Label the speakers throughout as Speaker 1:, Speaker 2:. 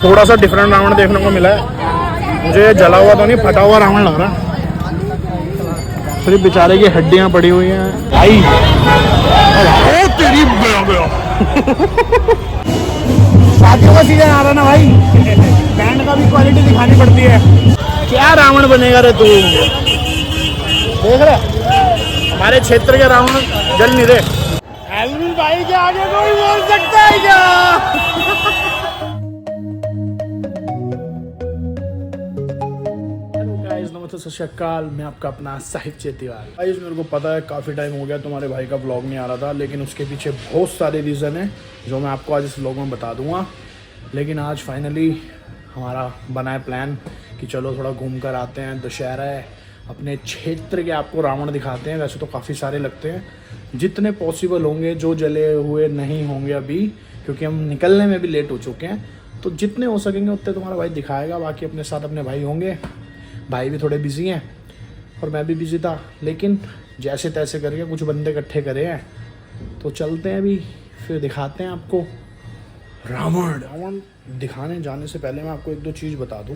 Speaker 1: थोड़ा सा डिफरेंट रावण देखने को मिला है। मुझे जला हुआ तो नहीं, फटा हुआ रावण लग रहा है। सिर्फ बेचारे की हड्डियां पड़ी हुई हैं भाई। ओ तेरी शादियों का सीजन आ रहा ना भाई, बैंड का भी क्वालिटी दिखानी पड़ती है। क्या रावण बनेगा रे तू, देख रहे हमारे क्षेत्र के रावण जल नहीं रहे। एल्विन भाई के आगे कोई बोल सकता है क्या? नमस्ते, सत श्री अकाल। मैं आपका अपना साहिब चेतीवाल। गाइस मेरे को पता है काफ़ी टाइम हो गया तुम्हारे भाई का व्लॉग नहीं आ रहा था, लेकिन उसके पीछे बहुत सारे रीज़न हैं जो मैं आपको आज इस व्लॉग में बता दूंगा। लेकिन आज फाइनली हमारा बना है प्लान कि चलो थोड़ा घूम कर आते हैं। दशहरा है, अपने क्षेत्र के आपको रावण दिखाते हैं। वैसे तो काफ़ी सारे लगते हैं, जितने पॉसिबल होंगे, जो जले हुए नहीं होंगे अभी, क्योंकि हम निकलने में भी लेट हो चुके हैं। तो जितने हो सकेंगे उतने तुम्हारा भाई दिखाएगा। बाकी अपने साथ अपने भाई होंगे। भाई भी थोड़े बिजी हैं और मैं भी बिजी था, लेकिन जैसे तैसे करके कुछ बंदे इकट्ठे करे हैं। तो चलते हैं अभी, फिर दिखाते हैं आपको रावण। दिखाने जाने से पहले मैं आपको एक दो चीज़ बता दूं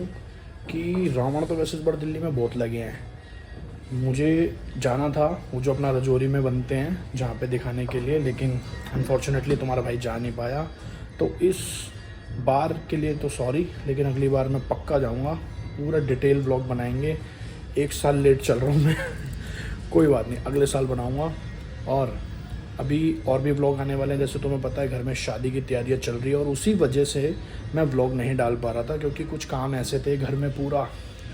Speaker 1: कि रावण तो वैसे इस बार दिल्ली में बहुत लगे हैं। मुझे जाना था वो जो अपना रजौरी में बनते हैं जहाँ पे दिखाने के लिए, लेकिन अनफॉर्चुनेटली तुम्हारा भाई जा नहीं पाया। तो इस बार के लिए तो सॉरी, लेकिन अगली बार मैं पक्का जाऊँगा। पूरा डिटेल व्लॉग बनाएंगे। 1 साल लेट चल रहा हूँ मैं कोई बात नहीं, अगले साल बनाऊँगा। और अभी और भी व्लॉग आने वाले हैं। जैसे तुम्हें पता है घर में शादी की तैयारियाँ चल रही है और उसी वजह से मैं व्लॉग नहीं डाल पा रहा था, क्योंकि कुछ काम ऐसे थे। घर में पूरा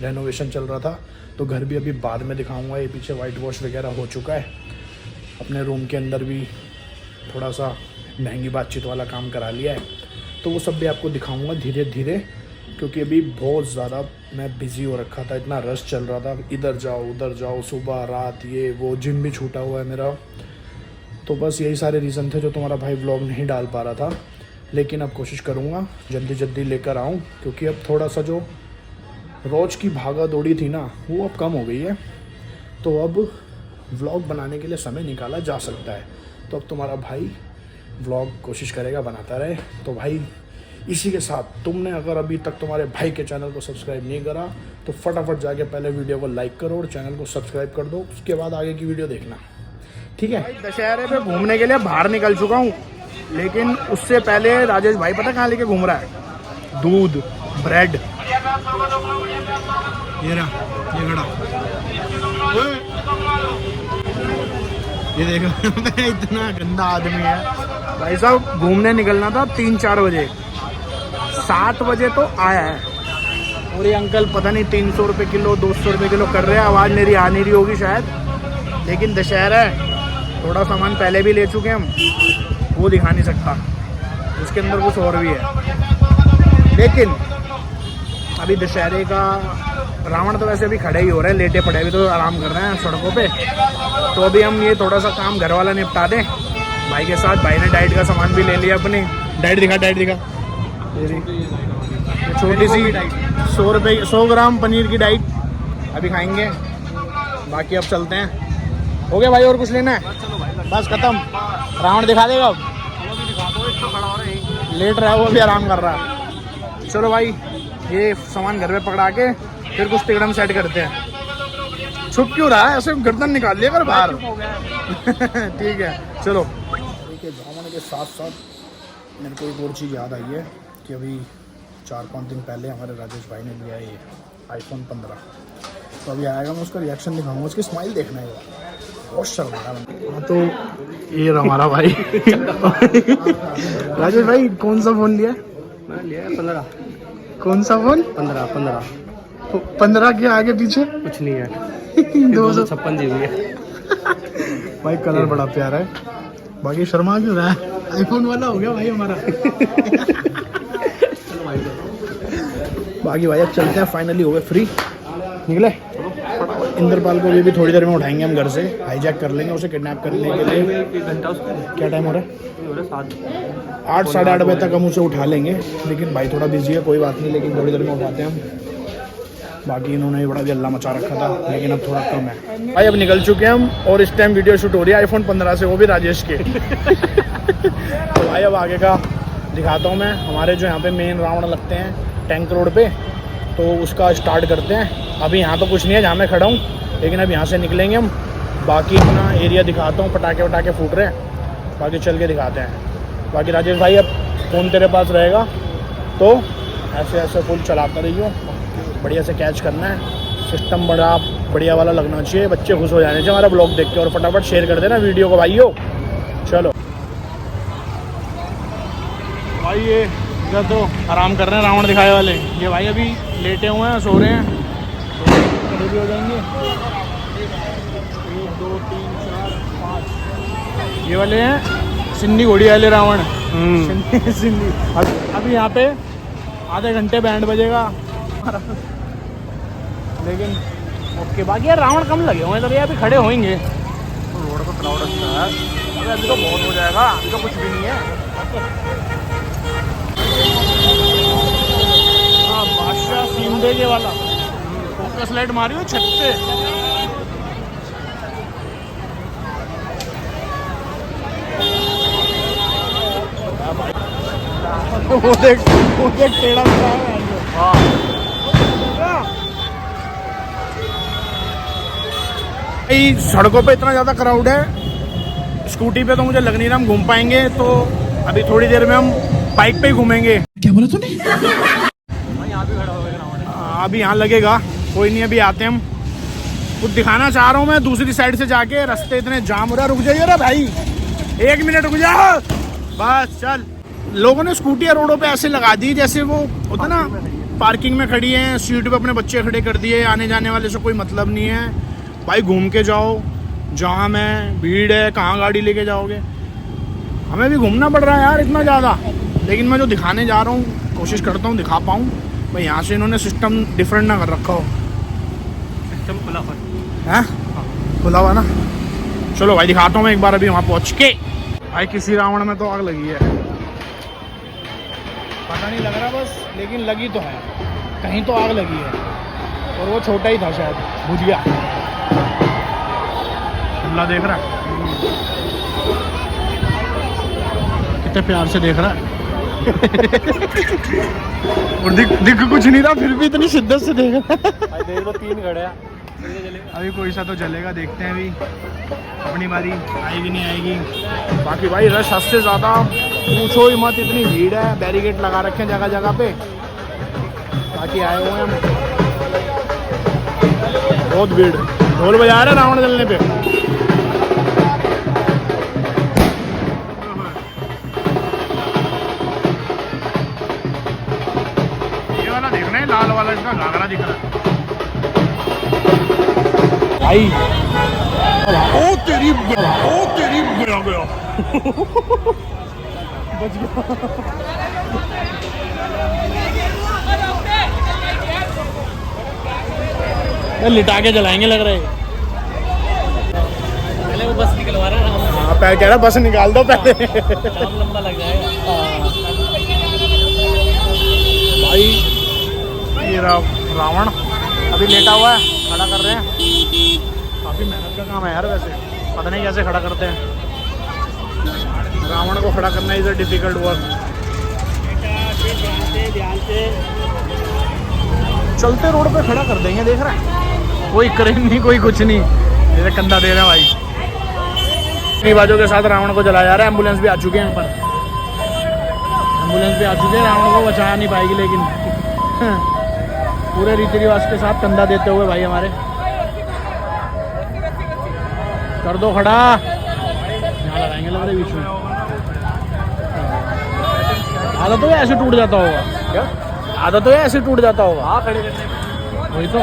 Speaker 1: रेनोवेशन चल रहा था, तो घर भी अभी बाद में दिखाऊंगा। ये पीछे वाइट वॉश वगैरह हो चुका है। अपने रूम के अंदर भी थोड़ा सा महंगी बातचीत वाला काम करा लिया है, तो वो सब भी आपको दिखाऊंगा धीरे धीरे। क्योंकि अभी बहुत ज़्यादा मैं बिज़ी हो रखा था, इतना रश चल रहा था, इधर जाओ उधर जाओ, सुबह रात, ये वो, जिम भी छूटा हुआ है मेरा। तो बस यही सारे रीज़न थे जो तुम्हारा भाई व्लॉग नहीं डाल पा रहा था। लेकिन अब कोशिश करूँगा जल्दी लेकर आऊँ, क्योंकि अब थोड़ा सा जो रोज़ की भागा दौड़ी थी ना, वो अब कम हो गई है। तो अब व्लॉग बनाने के लिए समय निकाला जा सकता है। तो अब तुम्हारा भाई व्लॉग कोशिश करेगा बनाता रहे। तो भाई इसी के साथ, तुमने अगर अभी तक तुम्हारे भाई के चैनल को सब्सक्राइब नहीं करा तो फटाफट जाके पहले वीडियो को लाइक करो और चैनल को सब्सक्राइब कर दो। उसके बाद आगे की वीडियो देखना, ठीक है। दशहरे पे घूमने के लिए बाहर निकल चुका हूँ, लेकिन उससे पहले राजेश भाई पता कहाँ लेके घूम रहा है? दूध, ब्रेड, ये रहा, ये खड़ा, ये देखो इतना गंदा आदमी है भाई साहब। घूमने निकलना था 3-4 बजे, 7 बजे तो आया है। और ये अंकल पता नहीं 300 रुपये किलो 200 रुपये किलो कर रहे हैं। आवाज़ मेरी आ नहीं रही होगी शायद, लेकिन दशहरा है, थोड़ा सामान पहले भी ले चुके हैं हम, वो दिखा नहीं सकता। उसके अंदर कुछ और भी है। लेकिन अभी दशहरे का रावण तो वैसे अभी खड़े ही हो रहे हैं, लेटे पड़े अभी तो आराम कर रहे हैं सड़कों पे। तो अभी हम ये थोड़ा सा काम घर वाला निपटा दें भाई के साथ। भाई ने डाइट का सामान भी ले लिया अपनी। डाइट दिखा, छोटी सी 100 रुपये 100 ग्राम पनीर की डाइट अभी खाएंगे। बाकी अब चलते हैं। हो गया भाई, और कुछ लेना है? बस खत्म। रावण दिखा देगा अब, लेट रहा है वो भी, आराम कर रहा है। चलो भाई, ये सामान घर पे पकड़ा के फिर कुछ तिकड़म सेट करते हैं। छुप क्यों रहा है ऐसे? गर्दन निकाल लिया कर बाहर ठीक है चलो। देखिए, रावण के साथ साथ मेरे को एक और चीज़ याद आई है कि अभी 4-5 दिन पहले हमारे राजेश भाई ने लिया ये iPhone 15। तो अभी आएगा, मैं उसका रिएक्शन दिखाऊंगा। उसकी स्माइल देखना है, बहुत शर्मा रहा। तो ये हमारा भाई राजेश भाई, कौन सा फ़ोन लिया?
Speaker 2: मैं लिया 15।
Speaker 1: कौन सा फ़ोन?
Speaker 2: 15
Speaker 1: 15 के आगे पीछे
Speaker 2: कुछ नहीं है।
Speaker 1: 256
Speaker 2: GB है
Speaker 1: भाई। कलर बड़ा प्यारा है। बाकी शर्मा क्यों रहा है? आईफोन वाला हो गया भाई हमारा बाकी भाई अब चलते हैं। फाइनली हो गए फ्री, निकले। इंद्रपाल को भी थोड़ी देर में उठाएंगे हम घर से, हाईजैक कर लेंगे उसे, किडनैप करने के लिए। क्या टाइम हो रहा है? 8 साढ़े 8 बजे तक हम उसे उठा लेंगे। लेकिन भाई थोड़ा बिजी है, कोई बात नहीं, लेकिन थोड़ी देर में उठाते हैं हम। बाकी इन्होंने भी बड़ा भी हल्ला मचा रखा था, लेकिन अब थोड़ा कम है भाई। अब निकल चुके हैं हम और इस टाइम वीडियो शूट हो रही है iPhone 15 से, वो भी राजेश के तो भाई अब आगे का दिखाता हूँ मैं। हमारे जो यहाँ पे मेन रावण लगते हैं टैंक रोड पे, तो उसका स्टार्ट करते हैं। अभी यहाँ तो कुछ नहीं है जहाँ मैं खड़ा हूँ, लेकिन अब यहाँ से निकलेंगे हम। बाकी अपना एरिया दिखाता हूँ, पटाखे वटाखे फूट रहे हैं, बाकी चल के दिखाते हैं। बाकी राजेश भाई अब फ़ोन तेरे पास रहेगा तो ऐसे ऐसे फुल चलाता रहियो, बढ़िया से कैच करना है। सिस्टम बड़ा बढ़िया वाला लगना चाहिए, बच्चे खुश हो जाने चाहिए हमारा ब्लॉग देख के। और फटाफट शेयर कर देना वीडियो को भाइयों। चलो भाई, ये इधर तो आराम कर रहे हैं रावण दिखाए वाले। ये भाई अभी लेटे हुए हैं, सो रहे हैं, तो खड़े भी हो जाएंगे। 1 2 3 4 5 ये वाले हैं सिंधी घोड़ी वाले रावण। सिंधी अभी यहाँ पे आधे घंटे बैंड बजेगा लेकिन ओके। बाकी यार रावण कम लगे हुए, तो ये अभी खड़े होंगे। रोड पर क्राउड अच्छा है, अभी तो बहुत हो जाएगा, अभी तो कुछ भी नहीं है। हाँ, बादशाह सीमदेगे वाला फोकस लाइट मारी हो छत पे। वो देख टेढ़ा सा है। हाँ सड़कों पे इतना ज़्यादा क्राउड है, स्कूटी पे तो मुझे लग नहीं रहा हम घूम पाएंगे। तो अभी थोड़ी देर में हम बाइक पे ही घूमेंगे। क्या बोला तूने? यहाँ भी खड़ा होगा, अभी यहाँ लगेगा, कोई नहीं अभी आते हैं हम। कुछ दिखाना चाह रहा हूँ मैं दूसरी साइड से जाके, रास्ते इतने जाम हो रहा है। रुक जाइए ना भाई, 1 मिनट रुक जाओ बस। चल, लोगों ने स्कूटी रोडों पे ऐसे लगा दी जैसे वो होता ना, पार्किंग में खड़ी है, सीट पे अपने बच्चे खड़े कर दिए। आने जाने वाले से कोई मतलब नहीं है भाई, घूम के जाओ। जाम है, भीड़ है, कहाँ गाड़ी लेके जाओगे। हमें भी घूमना पड़ रहा है यार इतना ज़्यादा, लेकिन मैं जो दिखाने जा रहा हूँ कोशिश करता हूँ दिखा पाऊँ भाई। यहाँ से इन्होंने सिस्टम डिफरेंट ना कर रखा हो, सिस्टम खुला हुआ है, खुला हुआ ना। चलो भाई दिखाता हूँ मैं एक बार अभी वहाँ पहुँच के। भाई किसी रावण में तो आग लगी है, पता नहीं लग रहा बस, लेकिन लगी तो है, कहीं तो आग लगी है। और वो छोटा ही था शायद, बुझ गया। अल्लाह देख रहा है, कितने प्यार से देख रहा है और दिख कुछ नहीं रहा, फिर भी इतनी शिद्दत से देख रहा है। देख लो 3 घड़े अभी कोई सा तो जलेगा, देखते हैं अभी अपनी बारी आएगी नहीं आएगी। बाकी भाई रश हद से ज़्यादा पूछो ही मत, इतनी भीड़ है, बैरिकेड लगा रखे हैं जगह जगह पे। बाकी आए हुए हैं हम, बहुत भीड़, ढोल बजा रहे हैं रावण जलने पे। ये वाला देख रहे हैं, लाल वाला, इसका घाघरा दिख रहा है भाई। ओ तेरी गया बच गया। लिटा के जलाएंगे लग रहे। पहले वो बस निकलवा रहा है। हाँ पहले कह रहा बस निकाल दो पहले, लंबा लग जाएगा भाई। ये रावण अभी लेटा हुआ है, खड़ा कर रहे हैं। काफ़ी मेहनत का काम है यार, वैसे पता नहीं कैसे खड़ा करते हैं। रावण को खड़ा करना इज अ डिफिकल्ट वर्क। चलते रोड पे खड़ा कर देंगे, देख रहा है, कोई क्रेन नहीं, कोई कुछ नहीं, मेरे कंधा दे रहा है भाई। इतनी बाजों के साथ रावण को जलाया जा रहा है। एम्बुलेंस भी आ चुके हैं यहाँ पर, एम्बुलेंस भी आ चुके हैं। रावण को बचा नहीं पाएगी, लेकिन पूरे रीति रिवाज के साथ कंधा देते हुए भाई हमारे। कर दो खड़ा, यहाँ लगाएंगे लग रहे बीच में। आधा तो ऐसे टूट जाता होगा क्या? आधा तो ऐसे टूट जाता होगा। हाँ खड़े करने, वही तो।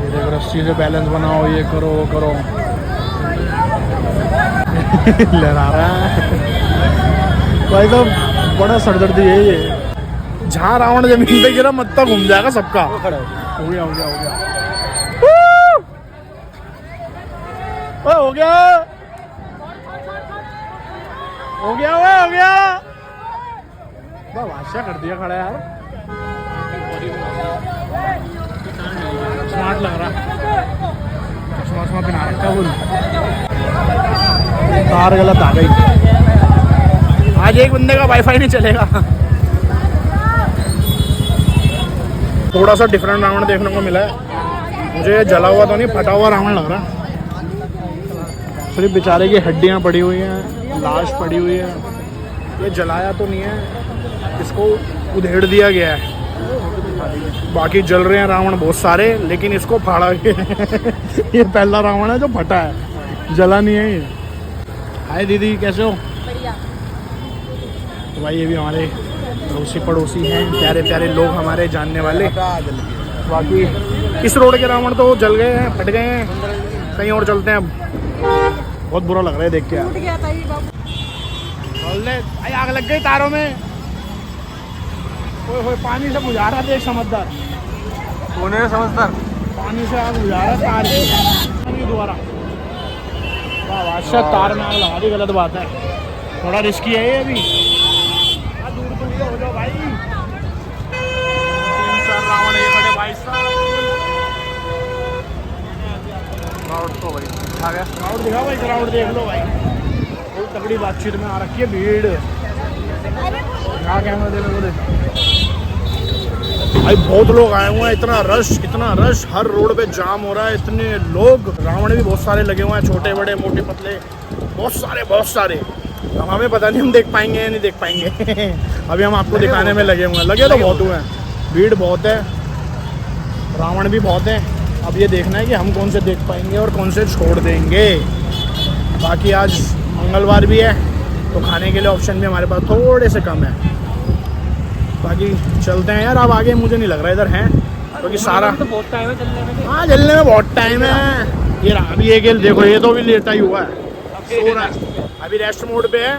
Speaker 1: ये देखो रस्सी से बैलेंस बनाओ, ये करो वो करो लहरा रहा है भाई। तो बड़ा सरदर्दी है ये। जहाँ रावण जमीन पे गिरा मत्ता घूम जाएगा सबका। हो गया हो गया हो गया हो गया हो गया हो गया। बादशाह कर दिया खड़ा यार, स्मार्ट लग रहा, चश्मा पहना रखा। वो तार गलत आ गई। आज एक बंदे का वाईफाई नहीं चलेगा। थोड़ा सा डिफरेंट रावण देखने को मिला है मुझे। जला हुआ तो नहीं, फटा हुआ रावण लग रहा है। सिर्फ बेचारे की हड्डियां पड़ी हुई हैं, लाश पड़ी हुई है। ये जलाया तो नहीं है, इसको उधेड़ दिया गया है। बाकी जल रहे हैं रावण बहुत सारे, लेकिन इसको फाड़ा गया है। ये पहला रावण है जो फटा है, जला नहीं है ये। हाय दीदी, कैसे हो? तो भाई ये भी हमारे पड़ोसी पड़ोसी हैं, प्यारे प्यारे लोग हमारे जानने वाले। बाकी इस रोड के रावण तो जल गए हैं, फट गए हैं। कहीं और चलते हैं अब। बहुत बुरा लग रहा है देख के यार। भाई आग लग गई तारों में। ओए पानी से बुझा रहा था एक समझदार।
Speaker 2: कौन है समझदार?
Speaker 1: पानी से आग बुझा रहा तार की दोबारा। वाह बादशाह, तार में आग लगा दी, गलत बात है। थोड़ा रिस्की है ये अभी। दूर दूर हो जाओ भाई। 3-4 रावण ये खड़े भाई साहब।
Speaker 2: क्राउड तो भाई आ गया।
Speaker 1: क्राउड दिखा भाई, क्राउड देख लो भाई। बहुत तगड़ी बातचीत में आ रखी है भीड़। क्या कैमरा देने को देखा भाई, बहुत लोग आए हुए हैं। इतना रश, हर रोड पे जाम हो रहा है। इतने लोग, रावण भी बहुत सारे लगे हुए हैं, छोटे बड़े मोटे पतले, बहुत सारे। अब हमें पता नहीं हम देख पाएंगे या नहीं देख पाएंगे। अभी हम आपको दिखाने में लगे हुए हैं। लगे तो बहुत हुए हैं, भीड़ बहुत है, रावण भी बहुत है। अब ये देखना है कि हम कौन से देख पाएंगे और कौन से छोड़ देंगे। बाकी आज मंगलवार भी है तो खाने के लिए ऑप्शन भी हमारे पास थोड़े से कम है। बाकी चलते हैं यार, अब आगे मुझे नहीं लग रहा इधर हैं, क्योंकि सारा
Speaker 2: तो बहुत टाइम है चलने में।
Speaker 1: हाँ, जलने में बहुत टाइम है। ये अभी एक देखो, ये तो भी लेटा ही हुआ है, सो रहा है। अभी रेस्ट मोड पे है।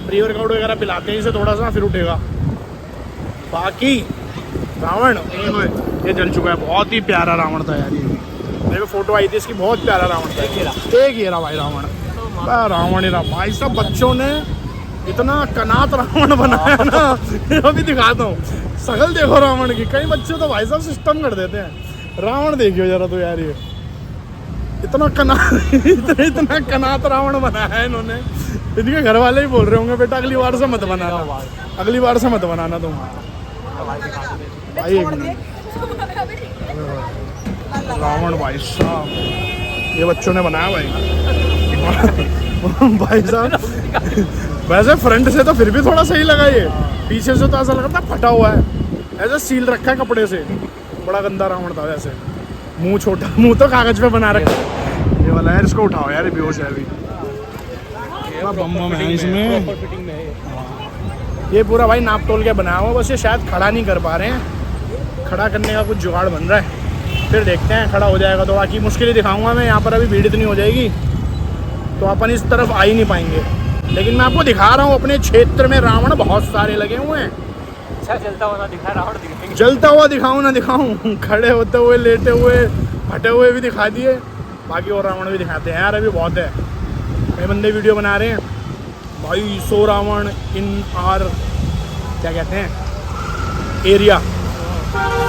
Speaker 1: प्री वर्कआउट वगैरह पिलाते हैं इसे थोड़ा सा, फिर उठेगा। बाकी रावण ये जल चुका है। बहुत ही प्यारा रावण था यार। ये मेरे को फोटो आई थी इसकी, बहुत प्यारा रावण था। एक ही रहा भाई रावण, रावण ही रहा भाई साहब। बच्चों ने इतना कनात रावण बनाया ना, अभी दिखाता हूँ। शकल देखो रावण की। कई बच्चे तो भाई साहब सिस्टम कर देते हैं। रावण देखियो जरा तो यार, ये इतना कनात रावण बनाया है इन्होंने। इनके घर वाले ही बोल रहे होंगे, बेटा अगली बार से मत बनाना, अगली बार से मत बनाना तुम। भाई एक मिनट, रावण भाई साहब ये बच्चों ने बनाया भाई। भाई साहब वैसे फ्रंट से तो फिर भी थोड़ा सही लगा, ये पीछे से तो ऐसा लगा था फटा हुआ है, ऐसा सील रखा है कपड़े से। बड़ा गंदा रावण था वैसे। मुंह छोटा, मुंह तो कागज पे बना रखा है। ये वाला है, इसको उठाओ यार, बेहोश है अभी। बम है इसमें। ये पूरा भाई नाप तोल के बनाया हुआ, बस ये शायद खड़ा नहीं कर पा रहे हैं। खड़ा करने का कुछ जुगाड़ बन रहा है, फिर देखते हैं खड़ा हो जाएगा तो। बाकी मुश्किल ही दिखाऊंगा मैं। यहाँ पर अभी भीड़ इतनी हो जाएगी तो अपन इस तरफ आ ही नहीं पाएंगे। लेकिन मैं आपको दिखा रहा हूँ, अपने क्षेत्र में रावण बहुत सारे लगे हुए हैं।
Speaker 2: अच्छा, जलता हुआ ना दिखा, रावण दिखाएंगे।
Speaker 1: जलता हुआ दिखाऊँ ना दिखाऊँ, खड़े होते हुए, लेटे हुए, फटे हुए भी दिखा दिए। बाकी और रावण भी दिखाते हैं यार, अभी बहुत है। कई बंदे वीडियो बना रहे हैं भाई। 100 रावण इन आर, क्या कहते हैं, एरिया।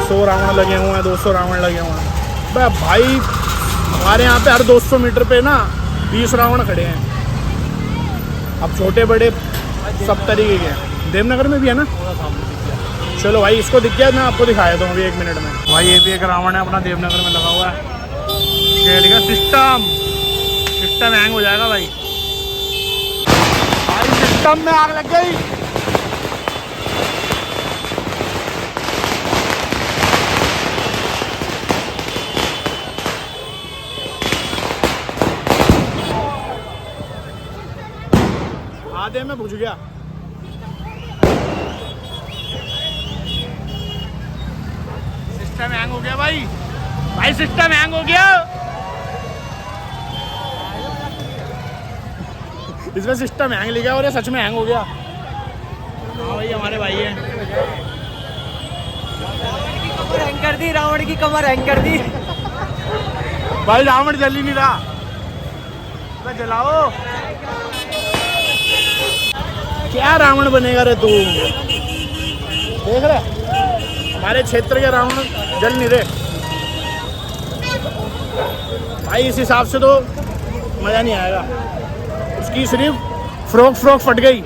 Speaker 1: 100 रावण लगे हुए हैं, 200 रावण लगे हुए हैं भाई। हमारे यहाँ पे हर 200 मीटर पे ना 20 रावण खड़े हैं। अब छोटे बड़े सब तरीके के हैं। देवनगर में भी है ना। चलो भाई, इसको दिख गया, मैं आपको दिखाया था अभी 1 मिनट में। भाई ये भी एक रावण है अपना, देवनगर में लगा हुआ है। सिस्टम हैंग हो जाएगा भाई। सिस्टम में आग लग गई। आधे में बुझ गया। सिस्टम हैंग हो गया भाई। सिस्टम हैंग हो गया। इसमें सिस्टम हैंग लिखा और ये सच में हैंग हो गया। हाँ भाई, हमारे भाई हैं।
Speaker 2: कमर हैंग कर दी, रावण की कमर हैंग कर दी।
Speaker 1: भाई रावण जल ही नहीं रहा, तो जलाओ। क्या रावण बनेगा रे तू? देख रहे हमारे क्षेत्र के रावण जल नहीं रहे भाई। इस हिसाब से तो मज़ा नहीं आएगा। उसकी सिर्फ फ्रॉक फट गई।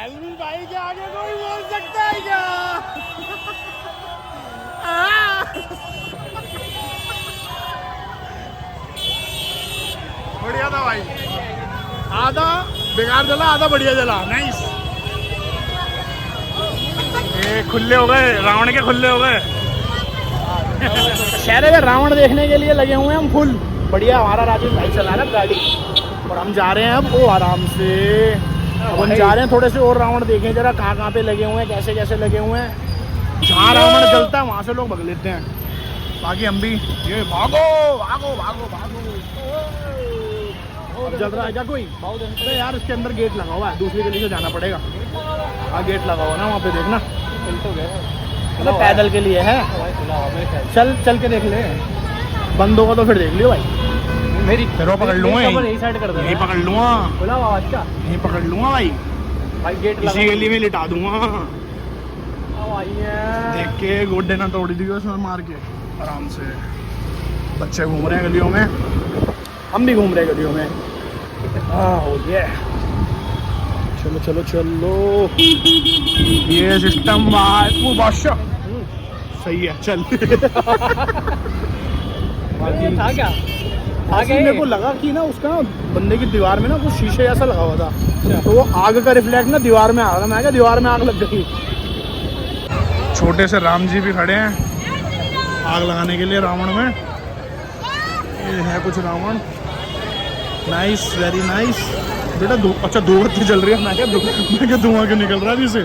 Speaker 1: जैस्मिन भाई के आगे कोई बोल सकता है क्या? बढ़िया था भाई, आधा बेकार जला आधा बढ़िया जला। नाइस। ये खुले हो गए, रावण के खुले हो गए। शहर में रावण देखने के लिए लगे हुए हैं हम फुल। बढ़िया, हमारा राजेश भाई चला रहा गाड़ी और हम जा रहे हैं अब वो आराम से। अब हम जा रहे हैं थोड़े से और रावण देखें जरा कहाँ पे लगे हुए हैं, कैसे कैसे लगे हुए हैं। जहाँ रावण जलता है वहाँ से लोग भग लेते हैं। बाकी हम भी ये भागो भागो भागो भागो। अब जल रहा है क्या कोई? अरे यार इसके अंदर गेट लगा हुआ है, दूसरी गली से जाना पड़ेगा। हाँ गेट लगा हुआ ना वहाँ पे, देखना। मतलब पैदल के लिए है। चल चल के देख ले, बंद होगा तो फिर देख लियो भाई।
Speaker 2: मेरी
Speaker 1: फिर पकड़ लूंगा,
Speaker 2: यही साइड कर दे,
Speaker 1: यही पकड़ लूंगा,
Speaker 2: खुला हुआ अच्छा
Speaker 1: यही पकड़ लूंगा भाई।
Speaker 2: भाई गेट
Speaker 1: इसी गली में लिटा दूंगा।
Speaker 2: आइए
Speaker 1: देख के गोड्डे ना तोड़ दी उसमें मार के आराम से। बच्चे घूम रहे हैं गलियों में, हम भी घूम रहे हैं गलियों में। हो गया, चलो चलो चलो। ये सिस्टम वो बादशाह सही है। चल
Speaker 2: था क्या?
Speaker 1: मेरे को लगा कि ना उसका बंदे की दीवार में ना कुछ शीशे ऐसा लगा हुआ था, तो वो आग का रिफ्लेक्ट ना दीवार में आ रहा था। मैं क्या दीवार में आग लग गई। छोटे से राम जी भी खड़े हैं आग लगाने के लिए रावण में। ये है कुछ रावण। Nice, very nice. बेटा अच्छा दो बत्ती जल रही है। मैं क्या धुआं क्यों निकल रहा है इसे?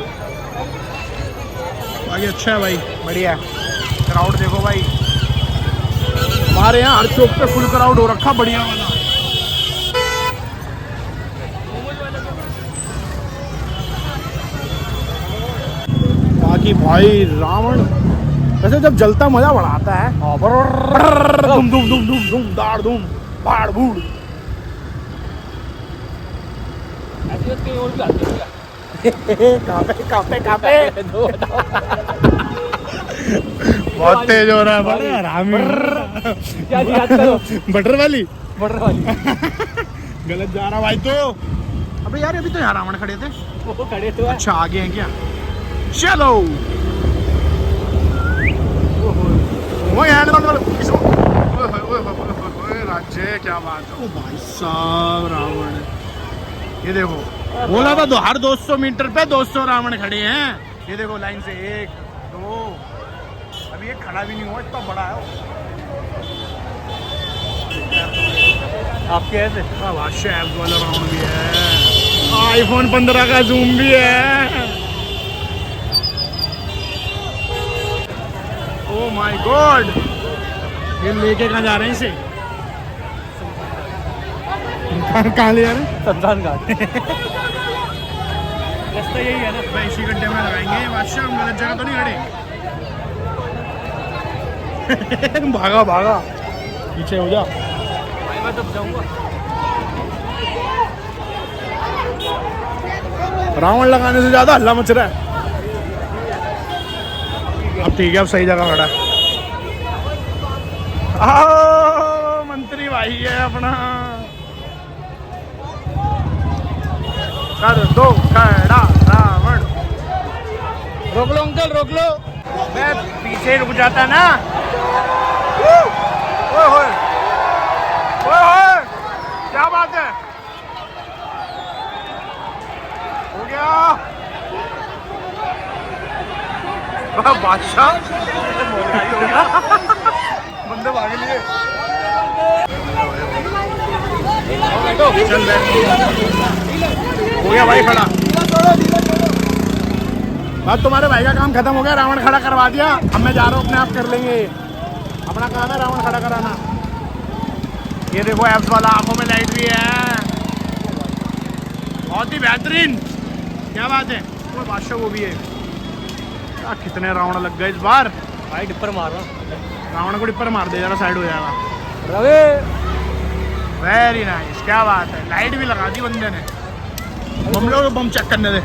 Speaker 1: आगे अच्छा है भाई, बढ़िया है। क्राउड देखो भाई, हमारे यहाँ हर चौक पे फुल क्राउड हो रखा, बढ़िया वाला। बाकी भाई रावण वैसे जब जलता मजा बड़ा आता है। धूम धूम धूम धूम धूम दाड़ धूम बाड़ बूढ़।
Speaker 2: और भी आते हैं
Speaker 1: कहाँ पे बहुत तेज हो रहा है। बड़ा आराम
Speaker 2: क्या याद करो,
Speaker 1: बटर वाली
Speaker 2: गलत
Speaker 1: गलत जा रहा भाई। तो अबे यार अभी तो यहाँ रावण खड़े थे।
Speaker 2: वो खड़े तो
Speaker 1: अच्छा आगे हैं क्या? चलो वो राज्य क्या बात है। ओ भाई साहब रावण, ये देखो बोला था हर 200 मीटर पे 200 रावण खड़े हैं। ये देखो लाइन से 1 2, अभी ये खड़ा भी नहीं हुआ, इतना बड़ा है
Speaker 2: आपके ऐसे
Speaker 1: बादशाह वाला रावण भी है। आईफोन 15 का जूम भी है। ओ माय गॉड, ये लेके कहाँ जा रहे हैं इसे? कहाँ ले जा रहे हैं?
Speaker 2: शमशान घाट। रास्ता यही है ना
Speaker 1: भाई, इसी गड्ढे में लगाएंगे बादशाह। हम गलत जगह तो नहीं खड़े। भागा भागा, पीछे हो जा।
Speaker 2: भाई मैं तब जाऊंगा।
Speaker 1: रावण लगाने से ज्यादा हल्ला मच रहा है। अब ठीक है, अब सही जगह खड़ा है। मंत्री भाई है अपना। कर दो खड़ा रावण। रोक लो अंकल, रोक लो। मैं पीछे रुक जाता ना। ओए होए, ओए होए, क्या बात है? हो गया बादशाह। बंदे भाग लिए। चल हो गया भाई खड़ा। अब तुम्हारे भाई का काम खत्म हो गया, रावण खड़ा करवा दिया। अब मैं जा रहा हूँ, अपने आप कर लेंगे। अपना काम है रावण खड़ा कराना। ये देखो एप्स वाला, आंखों में लाइट भी है, बहुत ही बेहतरीन। क्या बात है? वो बादशाह वो भी है। कितने रावण लग गए इस बार
Speaker 2: भाई डिप्पर मार रहा।
Speaker 1: रावण को डिप्पर मार दे, जरा साइड हो जाएगा।
Speaker 2: रवे
Speaker 1: वेरी नाइस, क्या बात है। लाइट भी लगा दी बंदे ने। हम लोग बम चेक करने दे।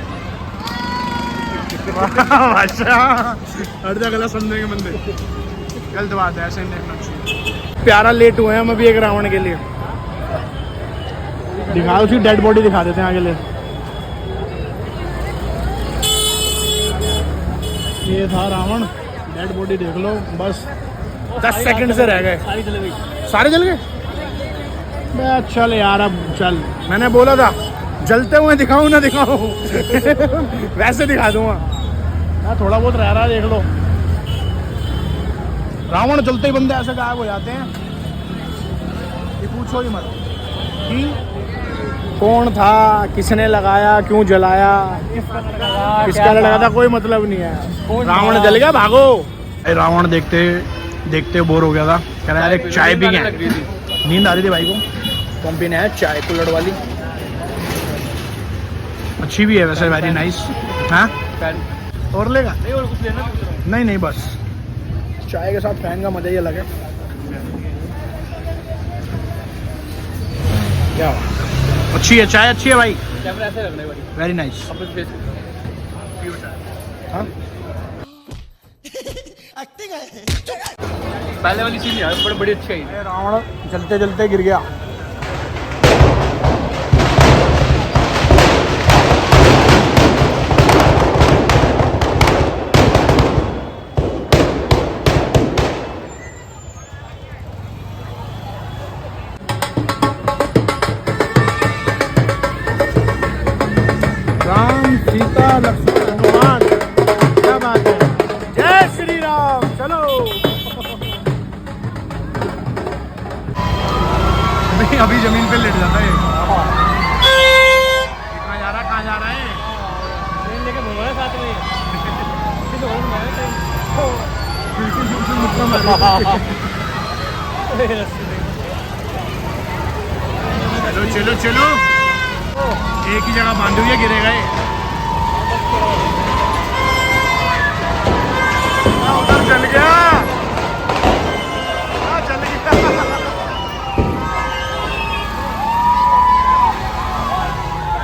Speaker 1: हर जगह गलत समझेंगे बंदे, गलत बात है, ऐसे नहीं देखना चाहिए। प्यारा लेट हुए हैं हम अभी एक रावण के लिए। दिखा, उसकी डेड बॉडी दिखा देते हैं आगे ले। ये था रावण, डेड बॉडी देख लो बस 10 सेकंड से रह गए।
Speaker 2: सारी चले गई।
Speaker 1: सारे जल गए। मैं चल यार अब चल, मैंने बोला था जलते हुए दिखाऊं ना दिखाऊं वैसे दिखा दूंगा ना, थोड़ा बहुत रह रहा है देख लो। रावण जलते ही बंदे ऐसे गायब हो जाते हैं, ये पूछो ही मत कि कौन था, किसने लगाया, क्यों जलाया, किसका लगा था, कोई मतलब नहीं है। रावण जल गया, भागो। रावण देखते देखते बोर हो गया था, कह रहा यार एक चाय पी गए। नींद आ रही थी भाई को। कॉम्पी ने है चाय कुल्हड़ वाली, अच्छी भी है वैसे, वेरी नाइस। हाँ और लेगा?
Speaker 2: नहीं और कुछ लेना?
Speaker 1: नहीं नहीं बस चाय के साथ फैन का मजा ही अलग है। क्या अच्छी है चाय, अच्छी है भाई,
Speaker 2: कैमरा ऐसे रखना है भाई,
Speaker 1: वेरी नाइस।
Speaker 2: अपने फेस
Speaker 1: हाँ
Speaker 2: पहले वाली चीज यार बड़ी बड़ी अच्छी आई।
Speaker 1: रावण जलते जलते गिर गया। राम सीता लक्ष्मण हनुमान, क्या बात है, जय श्री राम। चलो नहीं अभी जमीन पे लेट जाता है। कहाँ जा रहा है, कहाँ जा रहा है?
Speaker 2: ट्रेन लेके घूम रहा है साथ में। किसी को घूम रहा है
Speaker 1: बिल्कुल बिल्कुल मुक्का मार। चलो चलो चलो, एक ही जगह बांधे हुए गिरेगा ये। उधर चल गया, चल गया।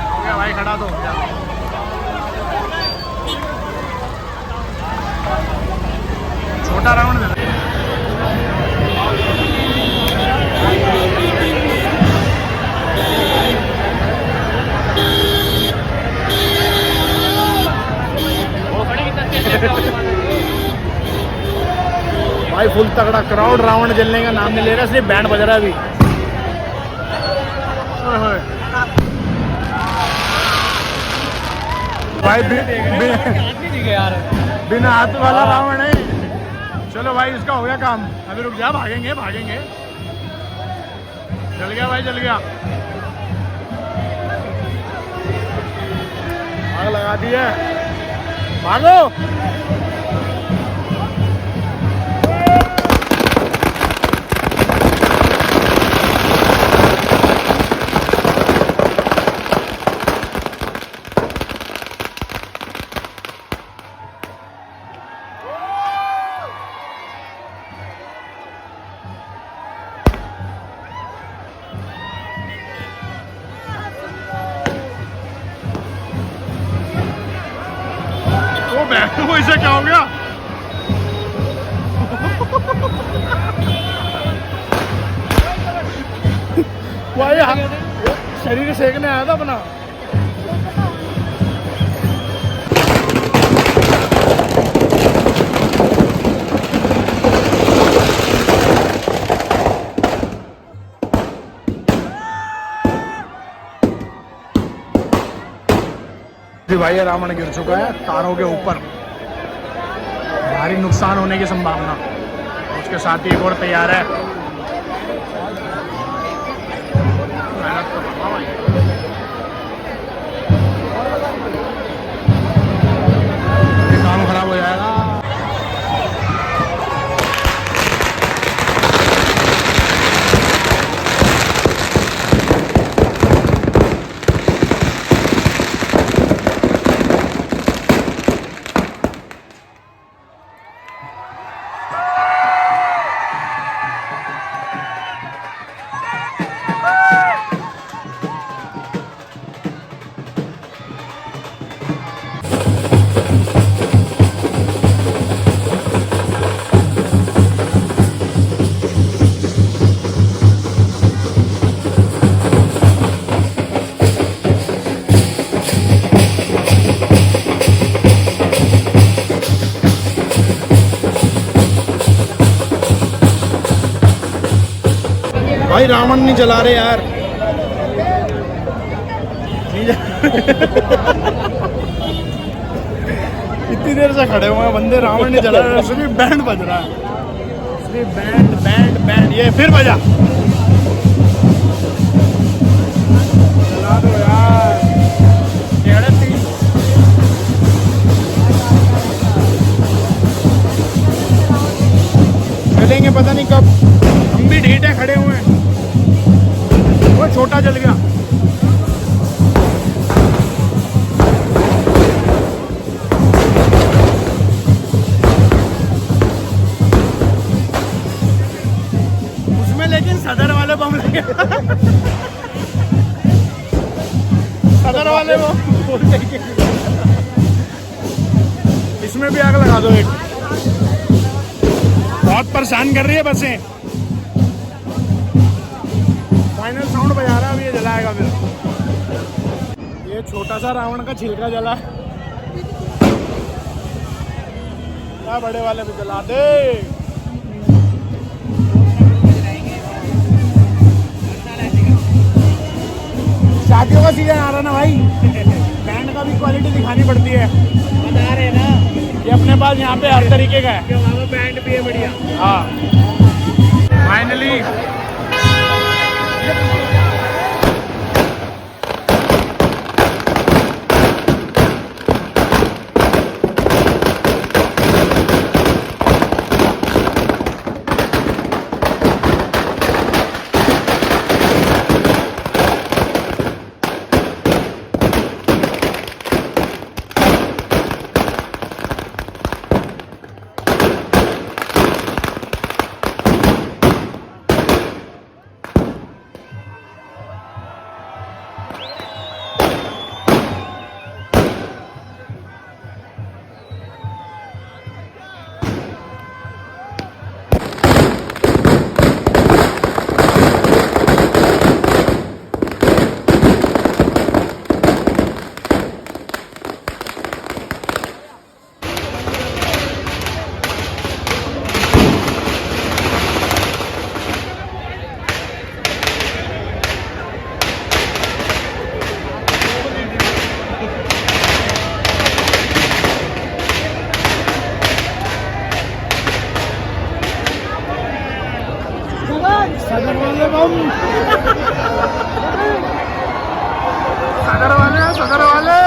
Speaker 1: हो गया भाई, खड़ा तो हो गया। छोटा रावण है। भाई फुल तगड़ा क्राउड, रावण जलने का नाम नहीं ले रहा, सिर्फ बैंड बज रहा है अभी। भाई बिना हाथ वाला रावण है। चलो भाई इसका हो गया काम, अभी रुक जा, भागेंगे भागेंगे। जल गया भाई, जल गया, आग लगा दी है, भागो। वो इसे क्या हो गया? भाई शरीर सेकने आया था अपना। भाई रावण गिर चुका है तारों के ऊपर, भारी नुकसान होने की संभावना। उसके साथ ही एक और तैयार है। ये काम खराब हो जाएगा। भाई रावण नहीं जला रहे यार, नहीं इतनी देर से खड़े हुए हैं बंदे, रावण नहीं जला रहे, सिर्फ बैंड बज रहा है, सिर्फ बैंड बैंड बैंड। ये फिर बजा, जला दो यार। चलेंगे पता नहीं कब, हम भी ढीठे खड़े हुए हैं। वो छोटा जल गया। उसमें लेकिन सदर वाले बम लगे। सदर वाले बम, इसमें भी आग लगा दो एक। बहुत परेशान कर रही है बसें। फाइनल साउंड बजा रहा है, अभी ये जलाएगा फिर। ये छोटा सा रावण का छिलका जला, क्या बड़े वाले भी जला दे। शादियों का सीजन आ रहा ना भाई, बैंड का भी क्वालिटी दिखानी पड़ती है। बता रहे ना, ये अपने पास यहाँ पे हर तरीके का है, बैंड भी है बढ़िया। हाँ फाइनली सदर वाले बम, सदर वाले, सदर वाले।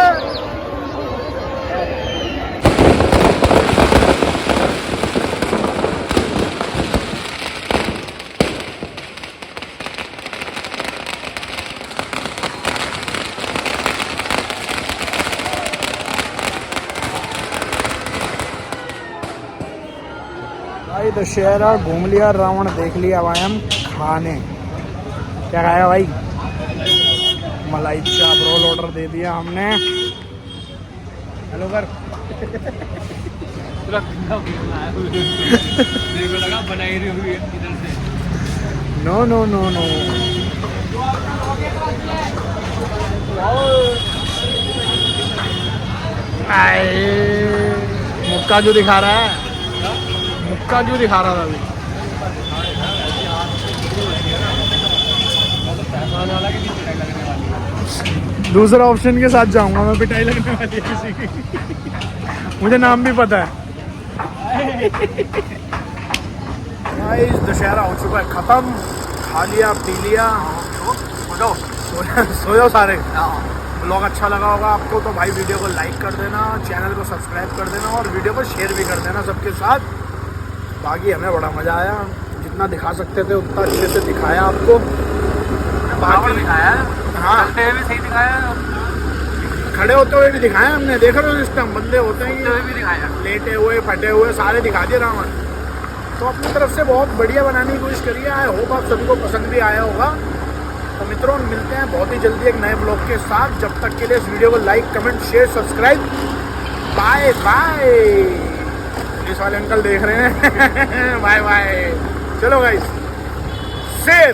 Speaker 1: भाई दशहरा घूम लिया, रावण देख लिया, अब आए हम खाने। क्या खाएगा भाई? मलाई चाप रोल ऑर्डर दे दिया हमने। हेलो कर
Speaker 2: लगा बनाई रही हुई इधर से।
Speaker 1: नो नो नो नो, मुक्का जो दिखा रहा है, मुक्का क्यों दिखा रहा था अभी? दूसरा ऑप्शन के साथ जाऊंगा मैं, पिटाई लगने वाली है किसी की। मुझे नाम भी पता है। भाई दशहरा हो चुका है खत्म, खा लिया पी लिया, सो जाओ सारे। ब्लॉग अच्छा लगा होगा आपको तो भाई वीडियो को लाइक कर देना, चैनल को सब्सक्राइब कर देना और वीडियो को शेयर भी कर देना सबके साथ। बाकी हमें बड़ा मज़ा आया, जितना दिखा सकते थे उतना अच्छे से दिखाया आपको। बाकी दिखाया, हाँ भी सही दिखाया, खड़े होते हुए भी दिखाया हमने। देख रहे हो सिस्टम, बंदे होते हैं भी दिखाया, लेटे हुए फटे हुए सारे दिखा दिए रावण। तो अपनी तरफ से बहुत बढ़िया बनाने की कोशिश करिए। आई होप आप सभी को पसंद भी आया होगा। तो मित्रों मिलते हैं बहुत ही जल्दी एक नए ब्लॉग के साथ। जब तक के लिए इस वीडियो को like comment share subscribe, bye bye. Police वाले अंकल देख रहे हैं। Bye bye. चलो गाइस, शेर।